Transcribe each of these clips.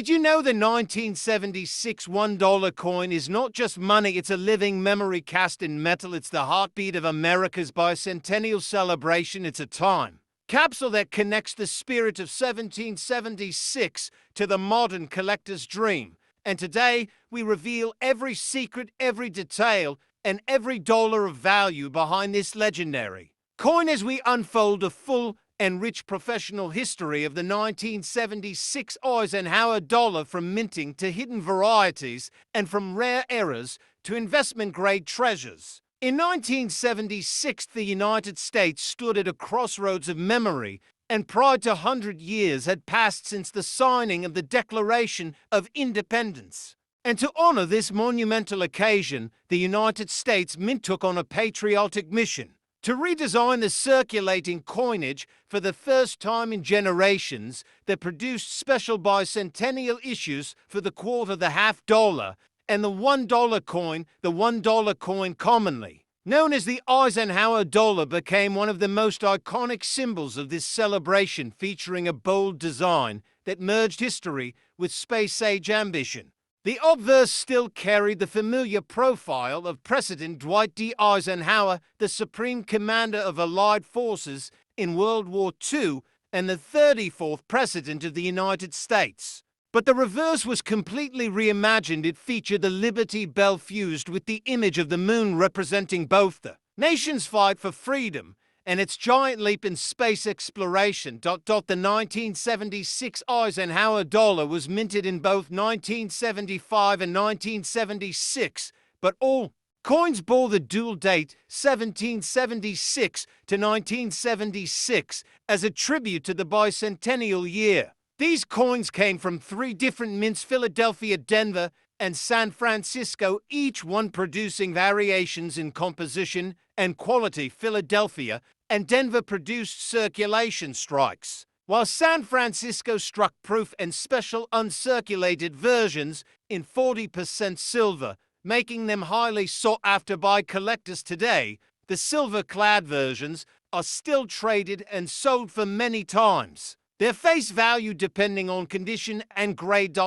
Did you know the 1976 $1 coin is not just money, it's a living memory cast in metal. It's the heartbeat of America's bicentennial celebration. It's a time capsule that connects the spirit of 1776 to the modern collector's dream. And today, we reveal every secret, every detail, and every dollar of value behind this legendary coin as we unfold a full and rich professional history of the 1976 Eisenhower dollar, from minting to hidden varieties and from rare errors to investment-grade treasures. In 1976, the United States stood at a crossroads of memory, and pride to 100 years had passed since the signing of the Declaration of Independence. And to honor this monumental occasion, the United States Mint took on a patriotic mission to redesign the circulating coinage for the first time in generations. That produced special bicentennial issues for the quarter, the half dollar, and the $1 coin. The $1 coin, commonly known as the Eisenhower dollar, became one of the most iconic symbols of this celebration, featuring a bold design that merged history with space-age ambition. The obverse still carried the familiar profile of President Dwight D. Eisenhower, the Supreme Commander of Allied Forces in World War II and the 34th President of the United States. But the reverse was completely reimagined. It featured the Liberty Bell fused with the image of the moon, representing both the nation's fight for freedom and its giant leap in space exploration. The 1976 Eisenhower dollar was minted in both 1975 and 1976, but all coins bore the dual date 1776 to 1976 as a tribute to the bicentennial year. These coins came from three different mints: Philadelphia, Denver, and San Francisco, each one producing variations in composition and quality. Philadelphia and Denver produced circulation strikes, while San Francisco struck proof and special uncirculated versions in 40% silver, making them highly sought after by collectors today. The silver clad versions are still traded and sold for many times their face value, depending on condition and grade.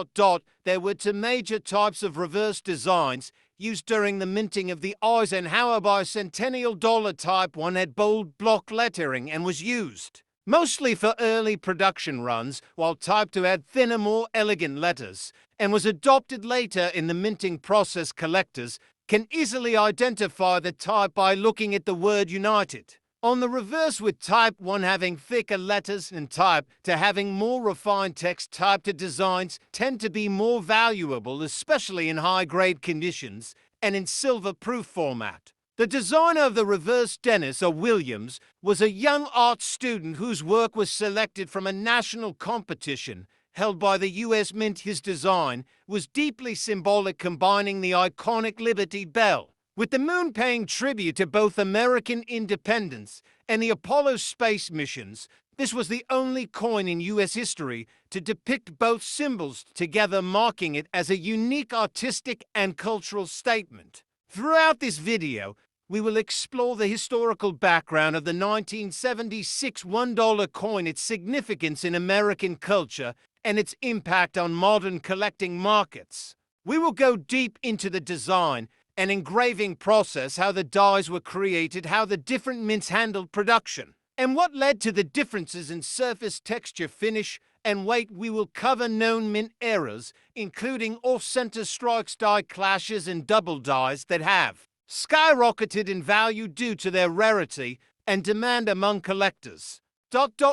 There were two major types of reverse designs used during the minting of the Eisenhower bicentennial dollar. Type 1 had bold block lettering and was used mostly for early production runs, while Type 2 had thinner, more elegant letters and was adopted later in the minting process. Collectors can easily identify the type by looking at the word United on the reverse, with Type 1 having thicker letters and Type 2 having more refined text. Type 2 designs tend to be more valuable, especially in high-grade conditions and in silver-proof format. The designer of the reverse, Dennis O. Williams, was a young art student whose work was selected from a national competition held by the U.S. Mint. His design was deeply symbolic, combining the iconic Liberty Bell with the moon, paying tribute to both American independence and the Apollo space missions. This was the only coin in U.S. history to depict both symbols together, marking it as a unique artistic and cultural statement. Throughout this video, we will explore the historical background of the 1976 $1 coin, its significance in American culture, and its impact on modern collecting markets. We will go deep into the design and engraving process, how the dies were created, how the different mints handled production, and what led to the differences in surface texture, finish, and weight. We will cover known mint errors, including off-center strikes, die clashes, and double dies that have skyrocketed in value due to their rarity and demand among collectors.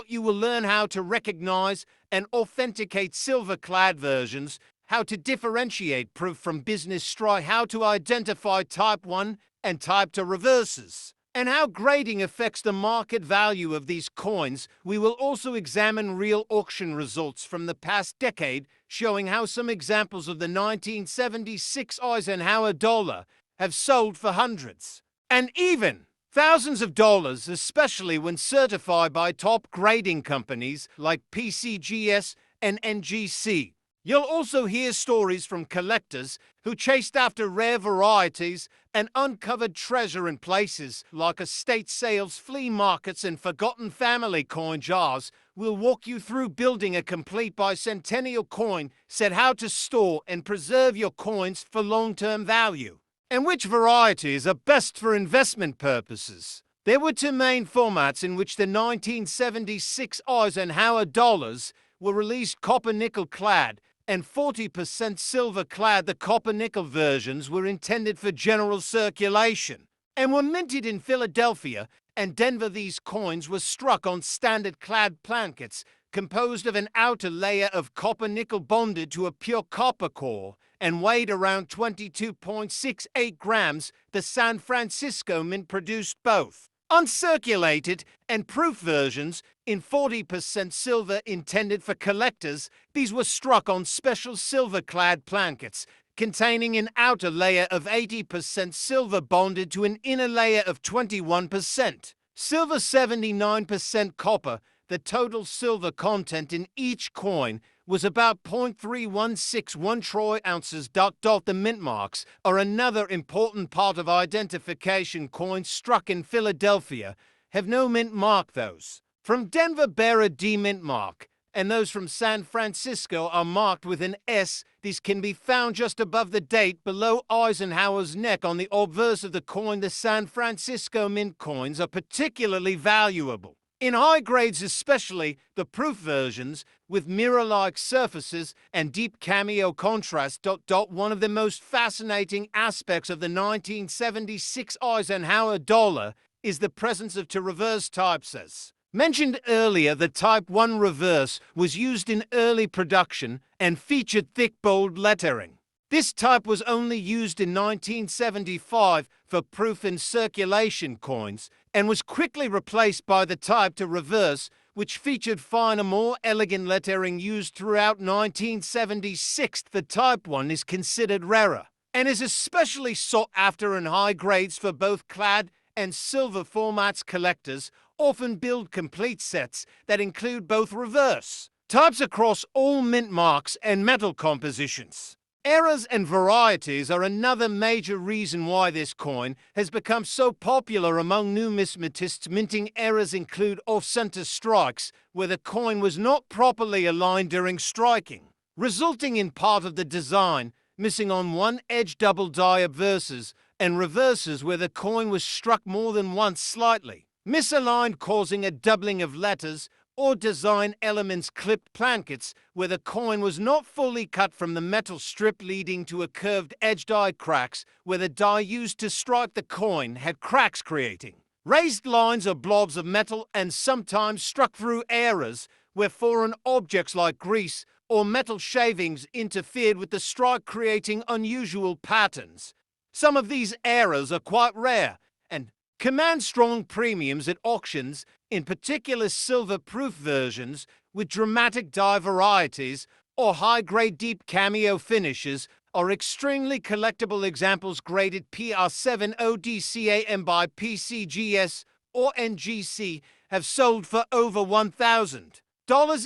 You will learn how to recognize and authenticate silver-clad versions, how to differentiate proof from business strike, how to identify Type 1 and Type 2 reverses, and how grading affects the market value of these coins. We will also examine real auction results from the past decade, showing how some examples of the 1976 Eisenhower dollar have sold for hundreds and even thousands of dollars, especially when certified by top grading companies like PCGS and NGC. You'll also hear stories from collectors who chased after rare varieties and uncovered treasure in places like estate sales, flea markets, and forgotten family coin jars. We'll walk you through building a complete bicentennial coin set how to store and preserve your coins for long-term value, and which varieties are best for investment purposes. There were two main formats in which the 1976 Eisenhower dollars were released: copper-nickel clad and 40% silver clad. The copper-nickel versions were intended for general circulation and were minted in Philadelphia and Denver. These coins were struck on standard clad plankets composed of an outer layer of copper-nickel bonded to a pure copper core and weighed around 22.68 grams. The San Francisco Mint produced both uncirculated and proof versions in 40% silver intended for collectors. These were struck on special silver-clad plankets containing an outer layer of 80% silver bonded to an inner layer of 21% silver, 79% copper. The total silver content in each coin was about 0.3161 troy ounces. The mint marks are another important part of identification. Coins struck in Philadelphia have no mint mark. Those from Denver bear a D mint mark, and those from San Francisco are marked with an S. These can be found just above the date below Eisenhower's neck on the obverse of the coin. The San Francisco Mint coins are particularly valuable in high grades, especially the proof versions with mirror-like surfaces and deep cameo contrast. One of the most fascinating aspects of the 1976 Eisenhower dollar is the presence of two reverse types. As mentioned earlier, the Type 1 reverse was used in early production and featured thick, bold lettering. This type was only used in 1975 for proof and circulation coins and was quickly replaced by the Type 2 reverse, which featured finer, more elegant lettering used throughout 1976. The Type 1 is considered rarer and is especially sought after in high grades for both clad and silver formats. Collectors often build complete sets that include both reverse types across all mint marks and metal compositions. Errors and varieties are another major reason why this coin has become so popular among numismatists. Minting errors include off-center strikes, where the coin was not properly aligned during striking, resulting in part of the design missing on one edge. Double die obverses and reverses, where the coin was struck more than once slightly misaligned, causing a doubling of letters, or design elements. Clipped plankets, where the coin was not fully cut from the metal strip, leading to a curved edge. Die cracks, where the die used to strike the coin had cracks, creating raised lines or blobs of metal, and sometimes struck through errors where foreign objects like grease or metal shavings interfered with the strike, creating unusual patterns. Some of these errors are quite rare and command strong premiums at auctions. In particular, silver-proof versions with dramatic die varieties or high-grade deep cameo finishes are extremely collectible. Examples: graded PR7 ODCAM by PCGS or NGC have sold for over $1,000.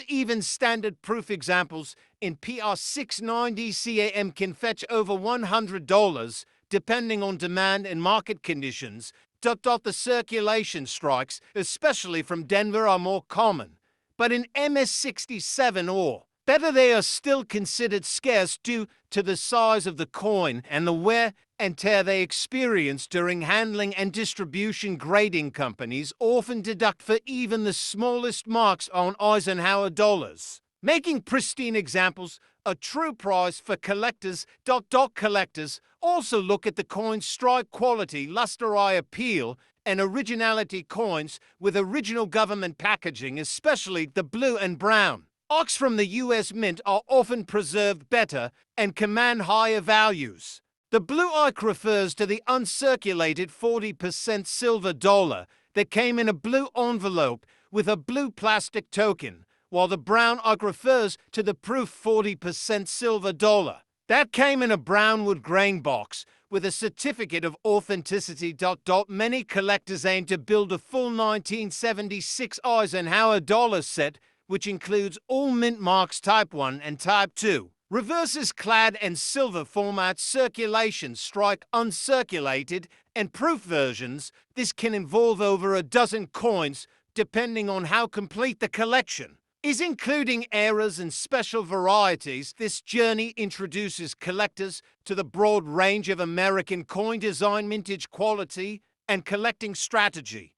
Even standard proof examples in PR690CAM can fetch over $100, depending on demand and market conditions. The circulation strikes, especially from Denver, are more common, but in MS67 or better, they are still considered scarce due to the size of the coin and the wear and tear they experience during handling and distribution. Grading companies often deduct for even the smallest marks on Eisenhower dollars, making pristine examples a true prize for collectors. Collectors also look at the coin's strike quality, luster, eye appeal, and originality. Coins with original government packaging, especially the blue and brown Ox from the U.S. Mint, are often preserved better and command higher values. The blue Ike refers to the uncirculated 40% silver dollar that came in a blue envelope with a blue plastic token, while the brown Ike refers to the proof 40% silver dollar that came in a brown wood grain box with a certificate of authenticity. Many collectors aim to build a full 1976 Eisenhower dollar set, which includes all mint marks Type 1 and Type 2. Reverses clad and silver format circulation strike uncirculated and proof versions. This can involve over a dozen coins depending on how complete the collection is. Including errors and special varieties, this journey introduces collectors to the broad range of American coin design, mintage quality, and collecting strategy.